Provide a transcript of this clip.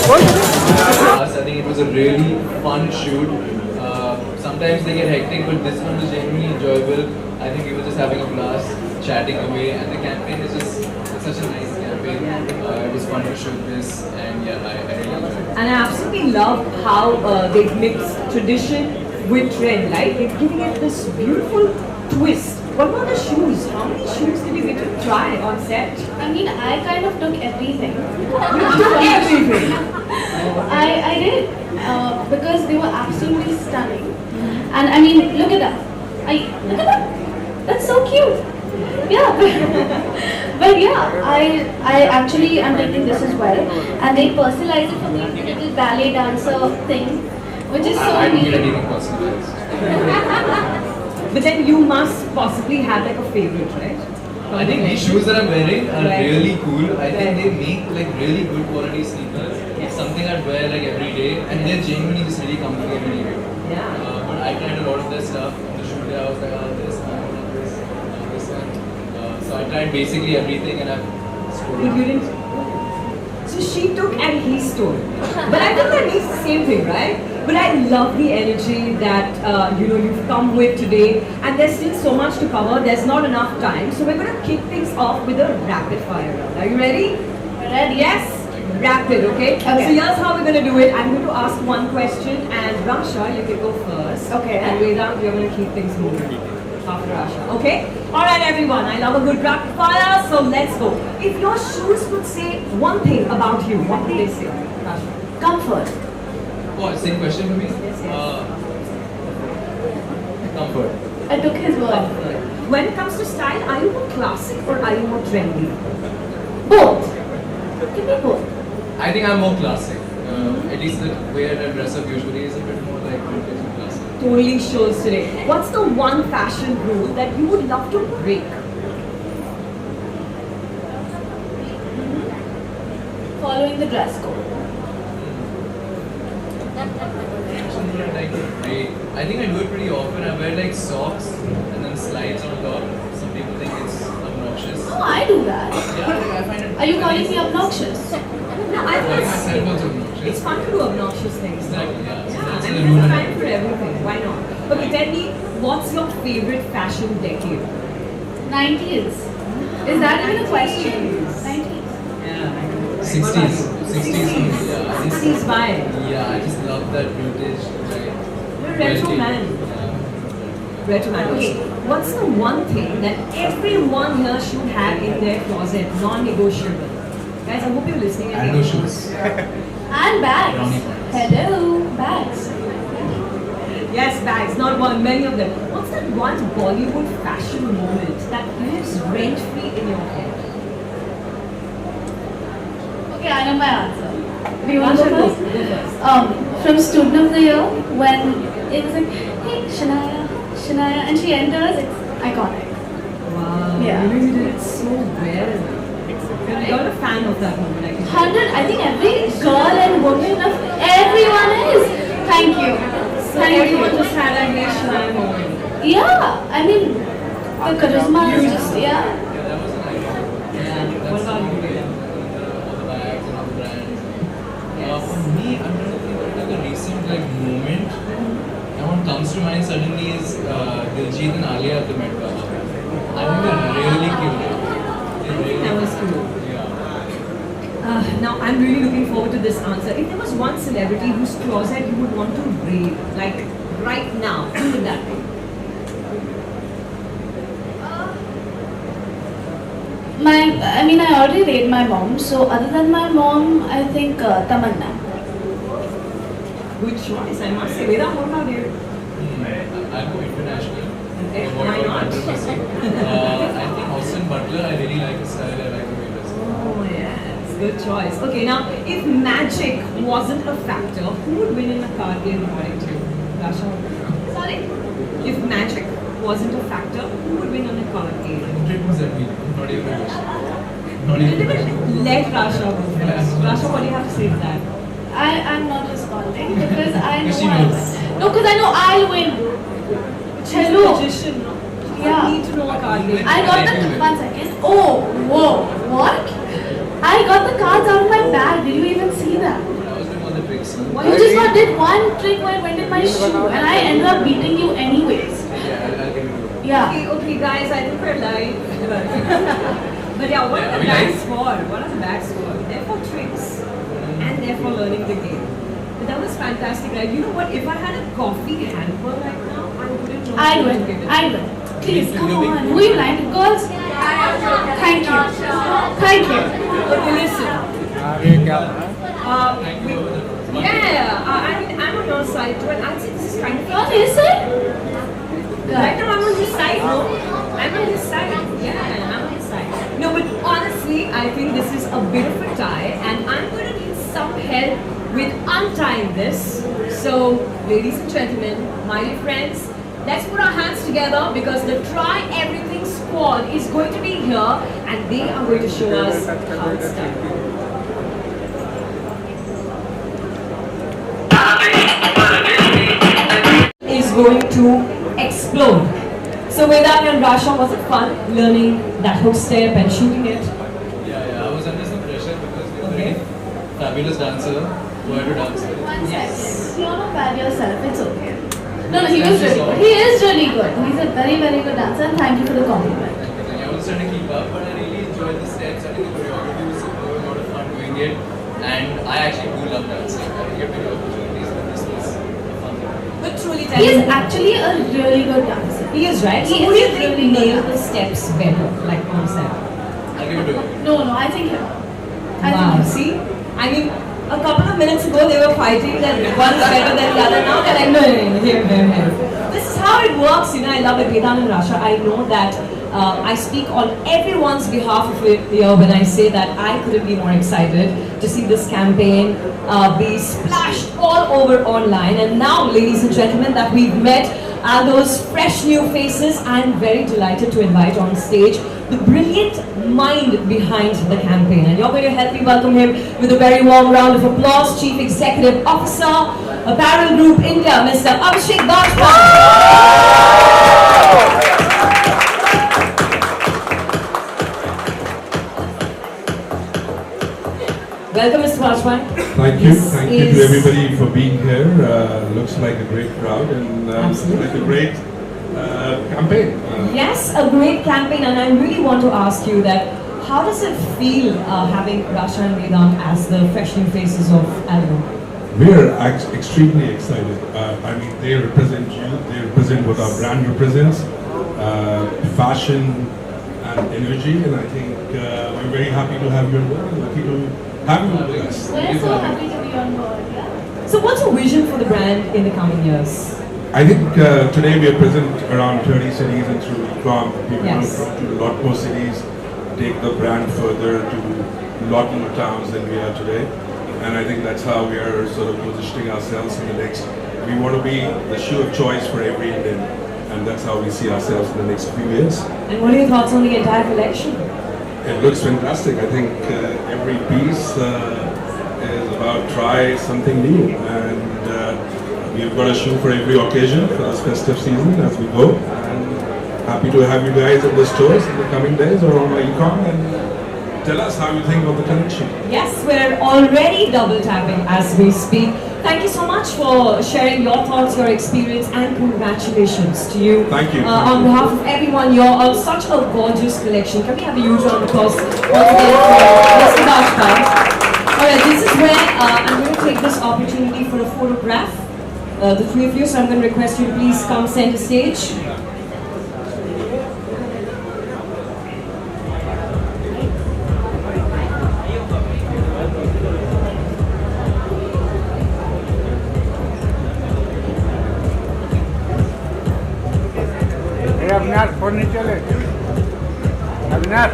I think it was a really fun shoot. Sometimes they get hectic, but this one was genuinely enjoyable. I think we were just having a blast, chatting away, and the campaign is just it's such a nice campaign. It was fun to shoot this, and yeah, I really enjoyed it. And I absolutely love how they've mixed tradition with trend, right? They're giving it this beautiful twist. What about the shoes? How many shoes did you get to try on set? I mean, I kind of took everything. You took everything. I did because they were absolutely stunning. And I mean, look at that. Look at that. That's so cute. Yeah, but yeah, I actually am taking this as well, and they personalize it for me with a little ballet dancer thing, which is so I didn't get neat. anything personalized. But then you must possibly have like a favorite, right? I think these shoes that I'm wearing are Right. really cool. I think Right. they make like really good quality sneakers. It's something I'd wear like every day, and they're genuinely just really comfy every day. Yeah. But I tried a lot of their stuff on the shoot day. I was like, this, this one. So I tried basically everything, and I've scored. But you didn't. So she took and he stole. But I think that means the same thing, right? But I love the energy that you've come with today, and there's still so much to cover. There's not enough time, so we're going to kick things off with a rapid fire round. Are you ready? Ready? Yes. Rapid, okay? So here's how we're going to do it. I'm going to ask one question, and Rasha, you can go first. Okay. And Vedant, we're going to keep things moving after Rasha. Okay? All right, everyone. I love a good rapid fire, so let's go. If your shoes could say one thing about you, what would they say? Rasha. Comfort. Oh, same question for me? Yes. Comfort. I took his word. When it comes to style, are you more classic or are you more trendy? Both. Give me both. I think I'm more classic. At least the way I dress up usually is a bit more like vintage and classic. Totally shows today. What's the one fashion rule that you would love to break? Following the dress code. I think I do it pretty often. I wear like socks and then slides on top. Some people think it's obnoxious. Oh, I do that. Yeah, like I find it. Are you calling me obnoxious? No, I Calling think myself also it's obnoxious. fun to do obnoxious things. Exactly, yeah. So Yeah, that's I the mean, rule. there's a time for everything. Why not? Okay, tell me, what's your favorite fashion decade? 90s. Is that even a question? 90s. Yeah. 60s. 60s. Yeah. 60s vibe. Yeah, I just love that vintage. Like, You're a retro melting. man. Yeah. Retro man. Okay, what's the one thing that everyone here should have in their closet, non-negotiable? Guys, I hope you're listening. And no shoes. And bags. Brownie points. Hello, bags. Yes, bags, not one, many of them. What's that one Bollywood fashion moment that lives rent-free in your head? Okay, I know my answer. Do you want to Rasha, go go first? first. From Student of the Year, when it was like, hey, Shania, Shania, and she enters, it's iconic. Wow, Yeah. you really did it so well. You're a fan of that moment, I can tell. 100, I think every girl and woman of everyone is. Thank you. So Thank everyone you. just had a Hey Shania moment. Yeah, I mean, the charisma is just, yeah. Yeah, that was an icon. Yeah. What about you, Vedant? All the bags and all the brands. For me, I'm trying to think of like a recent like moment. And what comes to mind suddenly is Diljit and Alia at the Met Gala. I think they really killed it. They really That was cool. Yeah. Now, I'm really looking forward to this answer. If there was one celebrity whose closet you would want to raid, like right now, who would that be? I already rate my mom, so other than my mom, I think Tamanna. Good choice, I must say. Vedant, what about you? I'll go international. Okay, Avoid why all not? controversy. I think Austin Butler, I really like his style. I like the way he does it. Oh, yes, good choice. Okay, now, if magic wasn't a factor, who would win in a card game according to you? Rasha? Sorry? If wasn't a factor, who would win on a card game? It was at me, not even a question. Not even a question. Let Rasha go first. Rasha, what do you have to say to that? I'm not responding because I know Because she I'll knows. win. No, because I know I'll win. She's a Hello. magician, no? You Yeah. need to know a card game. I got the 1 second. Oh, whoa, what? I got the cards out of my bag. Did you even see that? I was doing all the tricks. What? You just got did one trick where I went in my shoe, and I ended up beating you anyways. Yeah, I'll give it to you. Yeah. Okay, guys, I think we're live. But yeah, what Yeah, are we the bags live? for? What are the bags for? They're for tricks and they're for learning the game. But that was fantastic, right? You know what? If I had a coffee hamper right now, I wouldn't know I who to win. give it I to. win. Please, come on. Who are you lying to? Girls? Thank you. Thank you. Okay, listen. Thank you. I mean, I'm on your side too, and I'd say this is kind of What is it? right now I'm on his side, no? I'm on his side. Yeah, I'm on his side. No, but honestly, I think this is a bit of a tie, and I'm going to need some help with untying this. So, ladies and gentlemen, my dear friends, let's put our hands together because the Try Everything squad is going to be here, and they are going to show us how it's done. Is going to explode. So Vedant and Rasha, was it fun learning that hook step and shooting it? Yeah, I was under some pressure because we were Okay. very fabulous dancer who had to dance with. 1 second. You're not bad yourself. It's okay. No, he was really good. He is really good. He's a very, very good dancer, and thank you for the compliment. I was trying to keep up, but I really enjoyed the steps. I think the choreography was super, a lot of fun doing it. And I actually do love dancing. I think every opportunities, but this was a fun thing. But truly, He is actually a really good dancer. he is right. So He who is do you think really good. nailed the steps better, like on set? I'll give it to you. No, I think him. I Wow. think him. See, I mean, a couple of minutes ago they were fighting that one's better than the other. Now they're like, no, here. This is how it works, you know. I love it, Vedant and Rasha. I know that I speak on everyone's behalf of it here when I say that I couldn't be more excited to see this campaign be splashed all over online. And now, ladies and gentlemen, that we've met those fresh new faces, I'm very delighted to invite on stage the brilliant mind behind the campaign. And you're going to help me welcome him with a very warm round of applause. Chief Executive Officer, Apparel Group India, Mr. Abhishek Bajpai. Welcome, Mr. Bajpai. Thank you. This Thank you to is- everybody for being here. Looks like a great crowd and looks Absolutely. like a great campaign. Yes, a great campaign, and I really want to ask you that how does it feel having Rasha and Vedant as the fresh new faces of album? We're extremely excited. I mean, they represent you. They represent what our brand represents, fashion and energy. And I think we're very happy to have you on board. Lucky to have you with us. We're so happy to be on board. Yeah. So, what's your vision for the brand in the coming years? I think today we are present around 30 cities and through e-com. We want Yes. to go to a lot more cities, take the brand further to a lot more towns than we are today. And I think that's how we are sort of positioning ourselves in the next. We want to be the shoe of choice for every Indian. And that's how we see ourselves in the next few years. And what are your thoughts on the entire collection? It looks fantastic. I think every piece is about try something new. And we've got a shoe for every occasion for this festive season as we go. And happy to have you guys at the stores in the coming days or on our e-com and tell us how you think of the collection. Yes, we're already double tapping as we speak. Thank you so much for sharing your thoughts, your experience, and congratulations to you. Thank you. On behalf of everyone, you're such a gorgeous collection. Can we have a huge round of applause once again for Mr. Bajpai? Alright, this is where I'm going to take this opportunity for a photograph. The three of you, so I'm going to request you to please come center stage. Avinash phone नहीं चले अविनाश